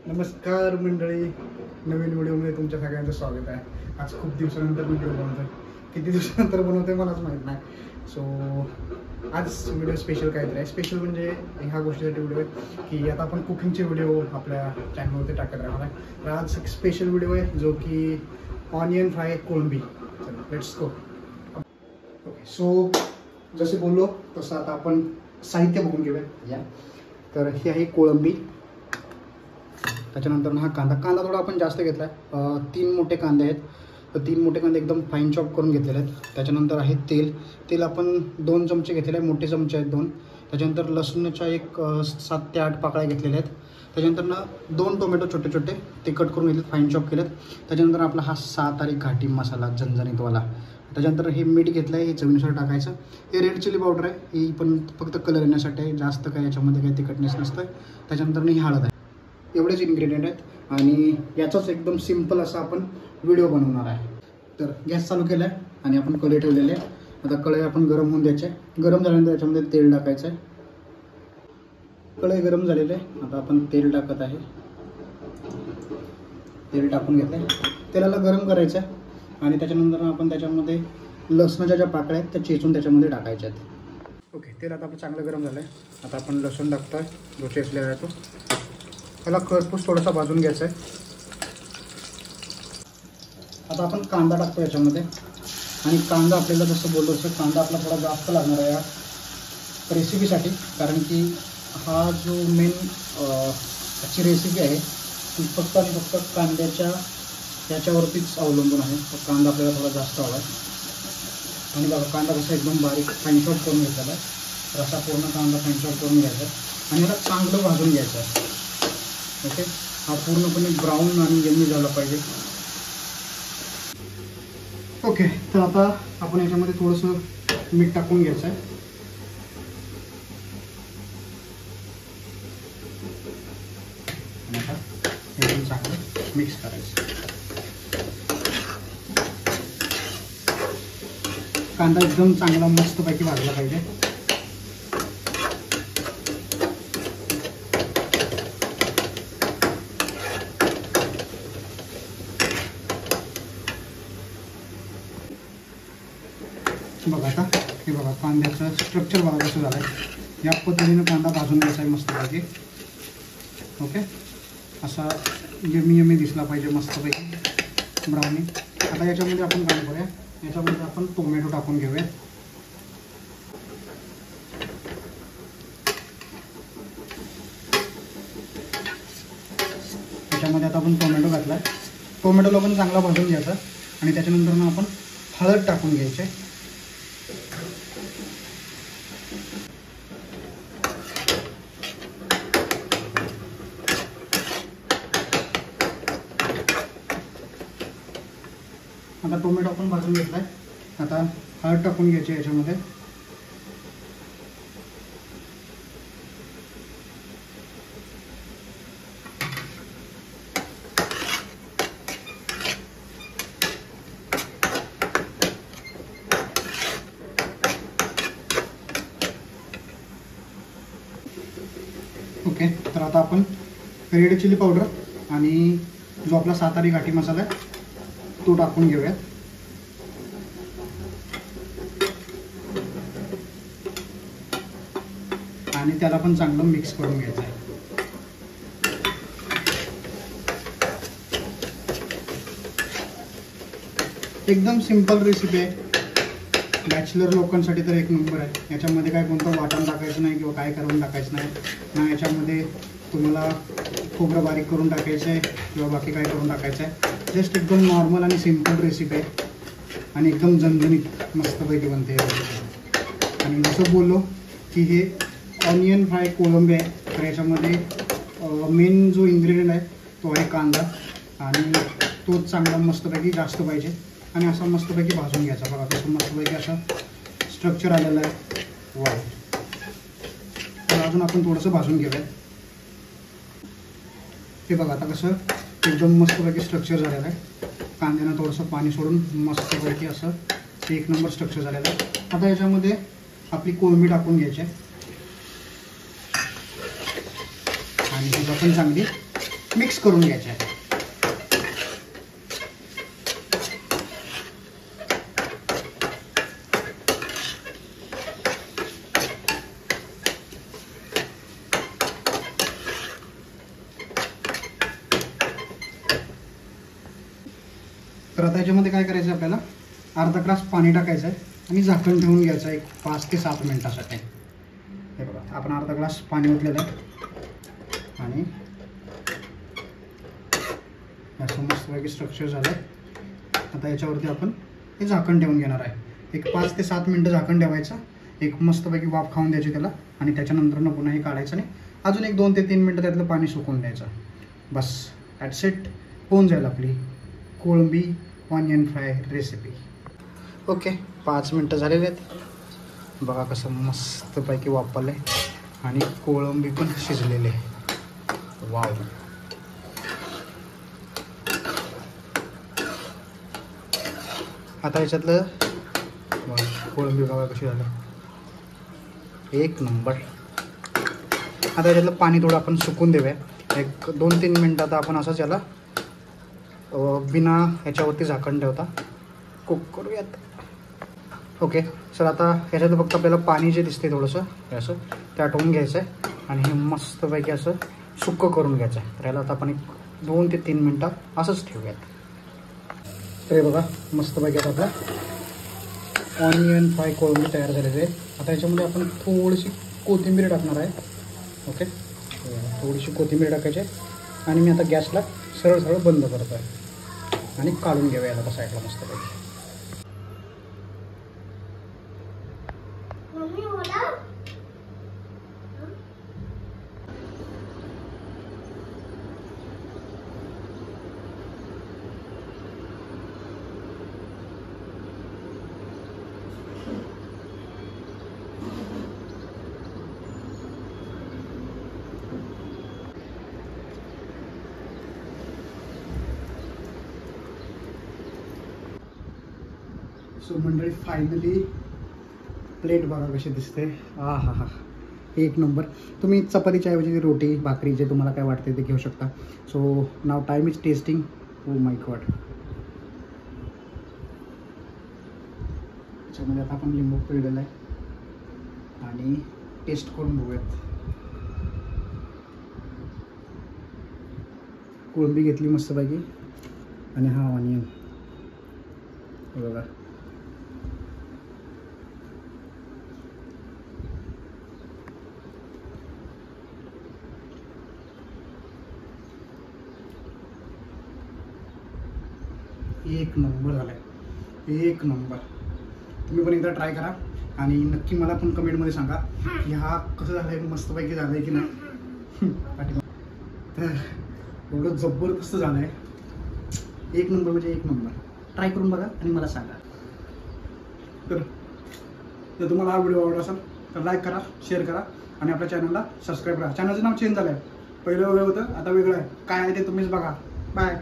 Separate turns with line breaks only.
नमस्कार मंडळी, नवीन व्हिडिओमध्ये तुमच्या सगळ्यांचं स्वागत आहे. आज खूप दिवसानंतर व्हिडिओ बनवतोय. किती दिवसानंतर बनवतोय मलाच माहीत नाही. सो आज व्हिडिओ स्पेशल काहीतरी आहे. स्पेशल म्हणजे ह्या गोष्टीसाठी व्हिडिओ आहे की आता आपण कुकिंगचे व्हिडिओ आपल्या चॅनलवरती टाकत राहणार आहे. तर आज एक स्पेशल व्हिडिओ आहे जो की ऑनियन फ्राय कोळंबी. Let's go. ओके, सो जसे बोललो तसं आता आपण साहित्य बघून घेऊया. तर ही आहे कोळंबी. त्याच्यानंतर हा कांदा थोडा आपण जास्त घेतला आहे. 3 मोठे कांदे आहेत. तर 3 मोठे कांदे एकदम फाईन चॉप करून घेतलेले आहेत. त्याच्यानंतर आहे तेल आपण 2 चमचे घेतलेले आहे, मोठे चमचे आहेत 2. त्याच्यानंतर लसूणच्या एक 7 ते 8 पाकळ्या घेतलेल्या आहेत. त्याच्यानंतर 2 टोमॅटो छोटे छोटे ते कट करून घेतलेत, फाईन चॉप केलेत. त्याच्यानंतर आपला हा 6 तारीख घाटी मसाला झणझणीतवाला. त्याच्यानंतर हे मीठ घेतलं आहे, हे चवीनुसार टाकायचं. हे रेड चिली पावडर आहे, ही पण फक्त कलर येण्यासाठी आहे, जास्त काय याच्यामध्ये काही तिखटनेस नसतं. त्याच्यानंतर ही हळद आहे. एवढेच इन्ग्रेडियंट आहेत आणि याचाच एकदम सिंपल असा आपण व्हिडिओ बनवणार आहे. तर गॅस चालू केला आहे आणि आपण कढई ठेवलेले आहे. आता कढई आपण गरम होऊन द्यायचे. गरम झाल्यानंतर याच्यामध्ये तेल टाकायचं आहे. कढई गरम झालेलं आहे. आता आपण तेल टाकत आहे. तेल टाकून घेतलं आहे. तेलाला गरम करायचं आहे आणि त्याच्यानंतर आपण त्याच्यामध्ये लसणाच्या ज्या पाकळ्या आहेत त्या चेचून त्याच्यामध्ये टाकायच्या आहेत. ओके, तेल आता आपलं चांगलं गरम झालं आहे. आता आपण लसूण टाकतो आहे, जो चेचलेला आहे तो. त्याला खरपूस थोडासा भाजून घ्यायचा आहे. आता आपण कांदा टाकतो याच्यामध्ये. आणि कांदा आपल्याला जसं बोललो तसं कांदा आपला थोडा जास्त लागणार आहे या रेसिपीसाठी, कारण की हा जो मेन आजची रेसिपी आहे ती फक्त आणि फक्त कांद्याच्या याच्यावरतीच अवलंबून आहे. तर कांदा आपल्याला थोडा जास्त हवा आहे. आणि बघा, कांदा कसा एकदम बारीक फाईन चॉप करून घेतलेला आहे. तर असा पूर्ण कांदा फाईन चॉप करून घ्यायचा आहे आणि याला चांगलं भाजून घ्यायचं आहे. ओके, हा पूर्णपणे ब्राऊन आणि यम्मी झाला पाहिजे. ओके, तर आता आपण याच्यामध्ये थोडंसं मीठ टाकून घ्यायचं आहे. आणि आता एकदम चांगलं मिक्स करायचं. कांदा एकदम चांगला मस्तपैकी भाजला पाहिजे. बघा आता हे बघा, कांद्याचं स्ट्रक्चर बघा कसं झालं आहे. या पद्धतीनं कांदा भाजून घ्यायचा आहे मस्तपैकी. ओके, असा यम्मी दिसला पाहिजे मस्तपैकी ब्राउनी. आता याच्यामध्ये आपण काय करूया, याच्यामध्ये आपण टोमॅटो टाकून घेऊया. याच्यामध्ये आता आपण टोमॅटो घातला आहे. टोमॅटोला पण चांगला भाजून घ्यायचा आणि त्याच्यानंतर आपण हळद टाकून घ्यायची. आता टोमॅटो आपण भाजून घेतला आहे. आता हळद टाकून घ्यायची याच्यामध्ये. ओके, तर आता आपण रेड चिली पावडर आणि जो आपला 6 तारीख घाटी मसाला आहे तो टाकून घेऊयात. आणि त्याला पण चांगलं मिक्स करून घ्यायचं आहे. एकदम सिंपल रेसिपी आहे. बॅचलर लोकांसाठी तर एक नंबर आहे. याच्यामध्ये काय कोणतं वाटण टाकायचं नाही किंवा काय करून टाकायचं नाही ना. याच्यामध्ये तुम्हाला खोबरं बारीक करून टाकायचं आहे किंवा बाकी काय करून टाकायचं आहे. जस्ट एकदम नॉर्मल आणि सिंपल रेसिपी आहे आणि एकदम झणझणीत मस्तपैकी बनते. आणि जसं बोललो की हे ऑनियन फ्राय कोळंबी आहे. तर याच्यामध्ये मेन जो इन्ग्रेडियंट आहे तो आहे कांदा आणि तोच चांगला मस्तपैकी जास्त पाहिजे आणि असा मस्तपैकी भाजून घ्यायचा. बघा तसं मस्तपैकी असं स्ट्रक्चर आलेलं आहे. वा, तर अजून आपण थोडंसं भाजून घेऊया. हे बघा आता कसं एकदम मस्तपैकी स्ट्रक्चर झालेलं आहे. कांद्यानं थोडंसं पाणी सोडून मस्तपैकी असं एक नंबर स्ट्रक्चर झालेलं आहे. आता याच्यामध्ये आपली कोळंबी टाकून घ्यायची आहे आणि ही पण चांगली मिक्स करून घ्यायचं आहे. तर आता याच्यामध्ये काय करायचं आपल्याला, अर्धा ग्लास पाणी टाकायचं आहे आणि झाकण ठेवून घ्यायचं एक 5 ते 7 मिनिटासाठी. हे बघा, आपण अर्धा ग्लास पाणी ओतलेलं आहे आणि असं मस्तपैकी स्ट्रक्चर झालं. आता याच्यावरती आपण हे झाकण ठेवून घेणार आहे. एक 5 ते 7 मिनटं झाकण ठेवायचं, एक मस्तपैकी वाफ खाऊन द्यायची त्याला आणि त्याच्यानंतर पुन्हा हे काढायचं आणि अजून एक 2 ते 3 मिनटं त्यातलं पाणी सुकवून द्यायचं. बस ॲट्स इट, होऊन जाईल आपली कोळंबी ऑनियन फ्राय रेसिपी. ओके, 5 मिनटं झालेले आहेत. बघा कसं मस्तपैकी वापरलं आहे आणि कोळंबी पण शिजलेले. वाव. आता याच्यातलं कोळंबी बघा कशी झालं, एक नंबर. आता याच्यातलं पाणी थोडं आपण सुकून देऊया. एक 2-3 मिनटात आपण असंच याला बिना ह्याच्यावरती झाकण ठेवता कुक करूयात. ओके सर, आता ह्याच्यात फक्त आपल्याला पाणी जे दिसते थोडंसं असं ते आटवून घ्यायचं आहे आणि हे मस्तपैकी असं सुक्कं करून घ्यायचं आहे. तर याला आता आपण एक 2 ते 3 मिनटं असंच ठेवूयात. तर हे बघा मस्तपैकी आता आपला ऑनियन फ्राय कोळंबी तयार झालेली आहे. आता याच्यामध्ये आपण थोडीशी कोथिंबीर टाकणार आहे. ओके, थोडीशी कोथिंबीर टाकायची आहे आणि मी आता गॅसला सरळ सरळ बंद करतो आहे आणि काढून घेऊया याला साईडला मस्तपैकी. सो मंडळी, फायनली प्लेट बघा कशी दिसते. हा हा हा, एक नंबर. तुम्ही चपातीच्या ऐवजी रोटी भाकरी जे तुम्हाला काय वाटते ते घेऊ शकता. So now time is testing. Oh my God. त्याच्यामध्ये आता आपण लिंबू पिळलेला आहे आणि टेस्ट करून बघूयात. कोळंबी घेतली मस्तपैकी आणि हा ऑनियन बघा. एक नंबर झालं आहे, एक नंबर. तुम्ही पण एकदा ट्राय करा आणि नक्की मला पण कमेंटमध्ये सांगा की हा कसं झालं आहे, मस्तपैकी झालं आहे की नाही. तर एवढं जबरदस्त झालं आहे, एक नंबर म्हणजे एक नंबर. ट्राय करून बघा आणि मला सांगा. तर जर तुम्हाला हा व्हिडिओ आवडला असेल तर लाईक करा, शेअर करा आणि आपल्या चॅनलला सबस्क्राईब करा. चॅनलचं नाव चेंज झालं आहे, पहिलं वेगळं होतं आता वेगळं आहे. काय आहे ते तुम्हीच बघा. बाय.